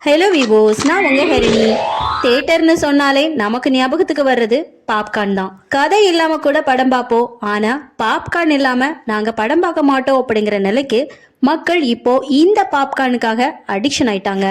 Hello விவோஸ், நான் உங்க ஹரிணி. தியேட்டர்னு சொன்னாலே நமக்கு ஞாபகத்துக்கு வர்றது பாப்கார்ன் தான். கதை இல்லாம கூட படம் பார்ப்போம், ஆனா பாப்கார்ன் இல்லாம நாங்க படம் பார்க்க மாட்டோம் அப்படிங்கிற நிலைக்கு மக்கள் இப்போ இந்த பாப்கார்னுக்காக அடிக்ஷன் ஆயிட்டாங்க.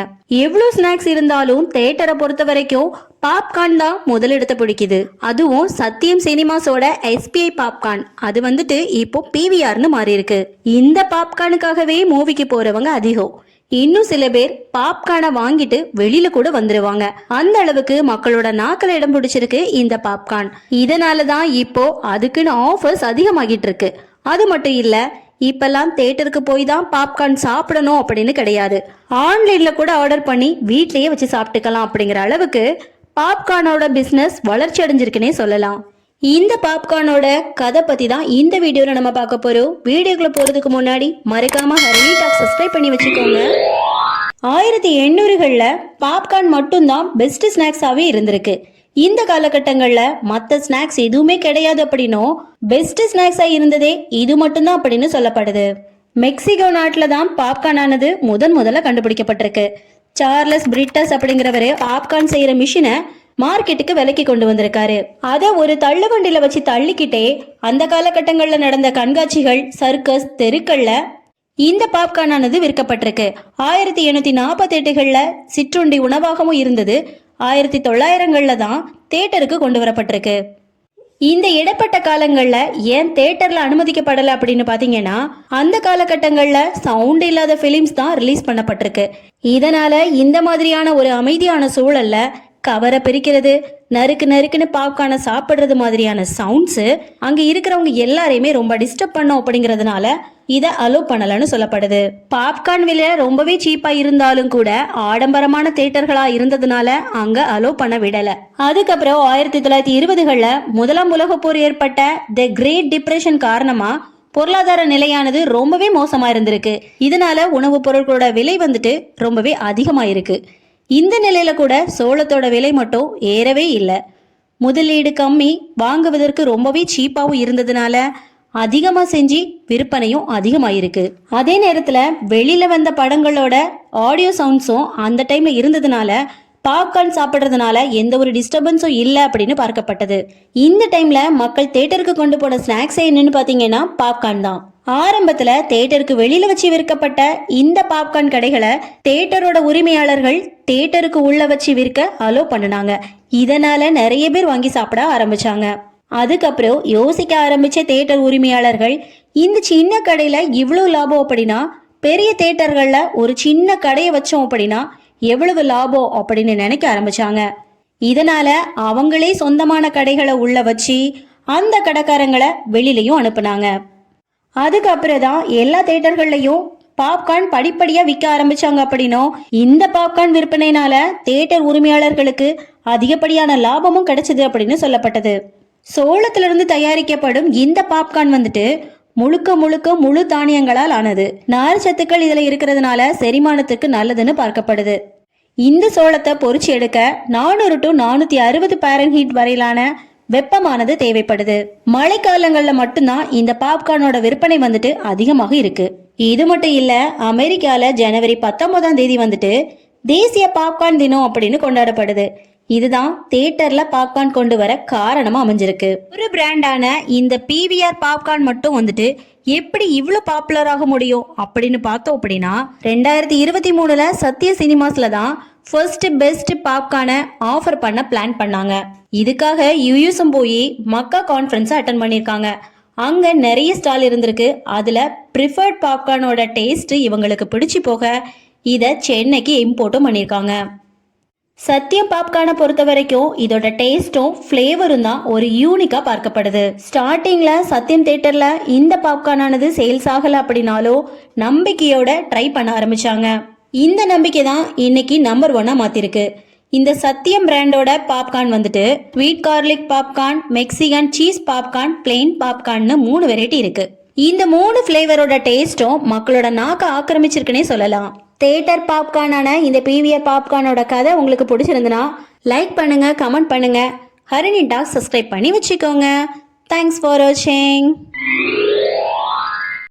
எவ்வளவு ஸ்நாக்ஸ் இருந்தாலும் தியேட்டரை பொறுத்த வரைக்கும் பாப்கார்ன் தான் முதலிடத்தை பிடிக்குது. அதுவும் சத்தியம் சினிமாஸோட எஸ்பிஐ பாப்கார்ன் அது வந்துட்டு இப்போ பிவிஆர்னு மாறி இருக்கு. இந்த பாப்கார்னுக்காகவே மூவிக்கு போறவங்க அதிகம். இன்னும் சில பேர் பாப்கார்னை வாங்கிட்டு வெளியில கூட வந்துருவாங்க. அந்த அளவுக்கு மக்களோட நாக்கில இடம் பிடிச்சிருக்கு இந்த பாப்கார்ன். இதனாலதான் இப்போ அதுக்குன்னு ஆஃபர்ஸ் அதிகமாகிட்டு இருக்கு. அது மட்டும் இல்ல, இப்பெல்லாம் தியேட்டருக்கு போய் தான் பாப்கார்ன் சாப்பிடணும் அப்படின்னு கிடையாது. ஆன்லைன்ல கூட ஆர்டர் பண்ணி வீட்லயே வச்சு சாப்பிட்டுக்கலாம் அப்படிங்கிற அளவுக்கு பாப்கார்னோட பிசினஸ் வளர்ச்சி அடைஞ்சிருக்குன்னே சொல்லலாம். இந்த பாப்கார்னோட கதை பத்தி தான் இந்த வீடியோல நம்ம பார்க்க போறோம். வீடியோக்குள்ள போறதுக்கு முன்னாடி மறக்காம ஹரிணி டாக் சப்ஸ்கிரைப் பண்ணி வச்சுக்கோங்க. 1800களில் பாப்கார்ன் மட்டும்தான் பெஸ்ட் ஸ்நாக்ஸாவே இருந்திருக்கு. இந்த காலகட்டங்கள்ல மற்ற ஸ்நாக்ஸ் எதுவுமே கிடையாது அப்படின்னும் பெஸ்ட் ஸ்நாக்ஸா இருந்ததே இது மட்டும்தான் அப்படின்னு சொல்லப்படுது. மெக்சிகோ நாட்டுல தான் பாப்கார்ன் ஆனது முதல்ல கண்டுபிடிக்கப்பட்டிருக்கு. சார்லஸ் பிரிட்டஸ் அப்படிங்கிறவரு பாப்கார்ன் செய்யற மிஷினை மார்க்கெட்டுக்கு விலைக்கு கொண்டு வந்திருக்காரு. அதை ஒரு தள்ளுவண்டியில வச்சு தள்ளிக்கிட்டே அந்த காலகட்டங்கள்ல நடந்த கண்காட்சிகள், சர்க்கஸ், தெருக்கள்ல இந்த பாப்கார்ன் ஆனது விற்கப்பட்டிருக்கு. 1848களில் சிற்றுண்டி உணவாகவும் இருந்தது. 1900களில் தான் தியேட்டருக்கு கொண்டு வரப்பட்டிருக்கு. இந்த இடப்பட்ட காலங்கள்ல ஏன் தியேட்டர்ல அனுமதிக்கப்படலை அப்படின்னு பாத்தீங்கன்னா, அந்த காலகட்டங்கள்ல சவுண்ட் இல்லாத பிலிம்ஸ் தான் ரிலீஸ் பண்ணப்பட்டிருக்கு. இதனால இந்த மாதிரியான ஒரு அமைதியான சூழல்ல கவரை பிரிக்கிறது, நறுக்குன்னு பாப்கார்னை சாப்பிடுறது மாதிரியான சவுண்ட்ஸ் அங்க இருக்கிறவங்க எல்லாரையுமே ரொம்ப டிஸ்டர்ப் பண்ணும் அப்படிங்கறதுனால இதை அலோவ் பண்ணலன்னு சொல்லப்படுது. பாப்கார்ன் விலை ரொம்பவே சீப்பா இருந்தாலும் கூட ஆடம்பரமான தியேட்டர்களா இருந்ததுனால அங்க அலோவ் பண்ண விடல. அதுக்கப்புறம் 1920களில் முதலாம் உலக போர் ஏற்பட்ட தி கிரேட் டிப்ரெஷன் காரணமா பொருளாதார நிலையானது ரொம்பவே மோசமா இருந்திருக்கு. இதனால உணவுப் பொருட்களோட விலை வந்துட்டு ரொம்பவே அதிகமாயிருக்கு. இந்த நிலையில கூட சோளத்தோட விலை மட்டும் ஏறவே இல்லை. முதலீடு கம்மி, வாங்குவதற்கு ரொம்பவே சீப்பாவும் இருந்ததுனால அதிகமா செஞ்சு விற்பனையும் அதிகமாயிருக்கு. அதே நேரத்துல வெளியில வந்த படங்களோட ஆடியோ சவுண்ட்ஸும் அந்த டைம்ல இருந்ததுனால பாப்கார்ன் சாப்பிட்றதுனால எந்த ஒரு டிஸ்டர்பன்ஸும் இல்லை அப்படின்னு பார்க்கப்பட்டது. இந்த டைம்ல மக்கள் தியேட்டருக்கு கொண்டு போன ஸ்நாக்ஸ் என்னன்னு பாத்தீங்கன்னா பாப்கார்ன் தான். ஆரம்பத்துல தியேட்டருக்கு வெளியில வச்சு விற்கப்பட்ட இந்த பாப்கார்ன் கடைகளை தியேட்டரோட உரிமையாளர்கள் தியேட்டருக்கு உள்ள வச்சு விற்க அலோ பண்ணினாங்க. இதனால நிறைய பேர் வாங்கி சாப்பிட ஆரம்பிச்சாங்க. அதுக்கப்புறம் யோசிக்க ஆரம்பிச்ச தியேட்டர் உரிமையாளர்கள் இந்த சின்ன கடையில இவ்வளவு லாபம் அப்படின்னா பெரிய தியேட்டர்கள்ல ஒரு சின்ன கடையை வச்சோம் அப்படின்னா எவ்வளவு லாபம் அப்படின்னு நினைக்க ஆரம்பிச்சாங்க. இதனால அவங்களே சொந்தமான கடைகளை உள்ள வச்சு அந்த கடைக்காரங்களை வெளியிலையும் அனுப்புனாங்க. அதுக்கப்புறம் தான் எல்லா தியேட்டர்கள்லையும் பாப்கார்ன் படிப்படியா விற்க ஆரம்பிச்சாங்க. அப்படின்னும் இந்த பாப்கார்ன் விற்பனைனால தியேட்டர் உரிமையாளர்களுக்கு அதிகப்படியான லாபமும் கிடைச்சது அப்படின்னு சொல்லப்பட்டது. சோளத்திலிருந்து தயாரிக்கப்படும் இந்த பாப்கார்ன் வந்துட்டு முழுக்க முழு தானியங்களால் ஆனது. நார் சத்துக்கள் இதுல இருக்கிறதுனால செரிமானத்துக்கு நல்லதுன்னு பார்க்கப்படுது. இந்த சோளத்தை பொறிச்சு எடுக்க 400 to 460 பாரன்ஹீட் வரையிலான வெப்பமானது தேவைப்படுது. மழைக்காலங்கள்ல மட்டும்தான் இந்த பாப்கார்னோட விற்பனை வந்துட்டு அதிகமாக இருக்கு. இது மட்டும் இல்ல, அமெரிக்கால ஜனவரி 19ஆம் தேதி வந்துட்டு தேசிய பாப்கார்ன் தினம் அப்படின்னு கொண்டாடப்படுது. இதுதான் தியேட்டர்ல பாப்கார்ன் கொண்டு வர காரணமா அமைஞ்சிருக்கு. ஒரு பிராண்டான இந்த பிவிஆர் பாப்கார்ன் மட்டும் வந்துட்டு எப்படி இவ்வளவு பாப்புலர் ஆக முடியும் அப்படின்னு பார்த்தோம் அப்படின்னா, 2023ல சத்ய சினிமாஸ்ல தான் ஃபர்ஸ்ட் பெஸ்ட் பாப்கார்னை ஆஃபர் பண்ண பிளான் பண்ணாங்க. இதுக்காக யூஎஸும் போய் மக்கா கான்ஃபரன்ஸ் அட்டன் பண்ணியிருக்காங்க. அங்க நிறைய ஸ்டால் இருந்திருக்கு. அதுல ப்ரிஃபர்ட் பாப்கார்னோட டேஸ்ட் இவங்களுக்கு பிடிச்சி போக இதை சென்னைக்கு இம்போர்ட்டும் பண்ணியிருக்காங்க. சத்தியம் பாப்கார்னை பொறுத்த வரைக்கும் இதோட டேஸ்டும் ஃப்ளேவரும் தான் ஒரு யூனிக்கா பார்க்கப்படுது. ஸ்டார்டிங்ல சத்தியம் தியேட்டர்ல இந்த பாப்கார்ன் ஆனது சேல்ஸ் ஆகல அப்படின்னாலும் நம்பிக்கையோட ட்ரை பண்ண ஆரம்பிச்சாங்க. இந்த நம்பிக்கை தான் இன்னைக்கு நம்பர் 1 மாத்திருக்கு. இந்த சத்தியம் பிராண்டோட பாப்கார்ன் வந்துட்டு sweet garlic popcorn, Mexican cheese popcorn, plain பாப்கார்ன்னு 3 வெரைட்டி இருக்கு. இந்த 3 ஃபிளேவரோட டேஸ்டும் மக்களோட நாக்க ஆக்கிரமிச்சிருக்குன்னே சொல்லலாம். தியேட்டர் பாப்கார்னான இந்த பிவிஆர் பாப்கார்னோட கதை உங்களுக்கு பிடிச்சிருந்துன்னா லைக் பண்ணுங்க, கமெண்ட் பண்ணுங்க, ஹரிணி டாக் சப்ஸ்கிரைப் பண்ணி வச்சுக்கோங்க. தேங்க்ஸ் ஃபார் வாட்சிங்.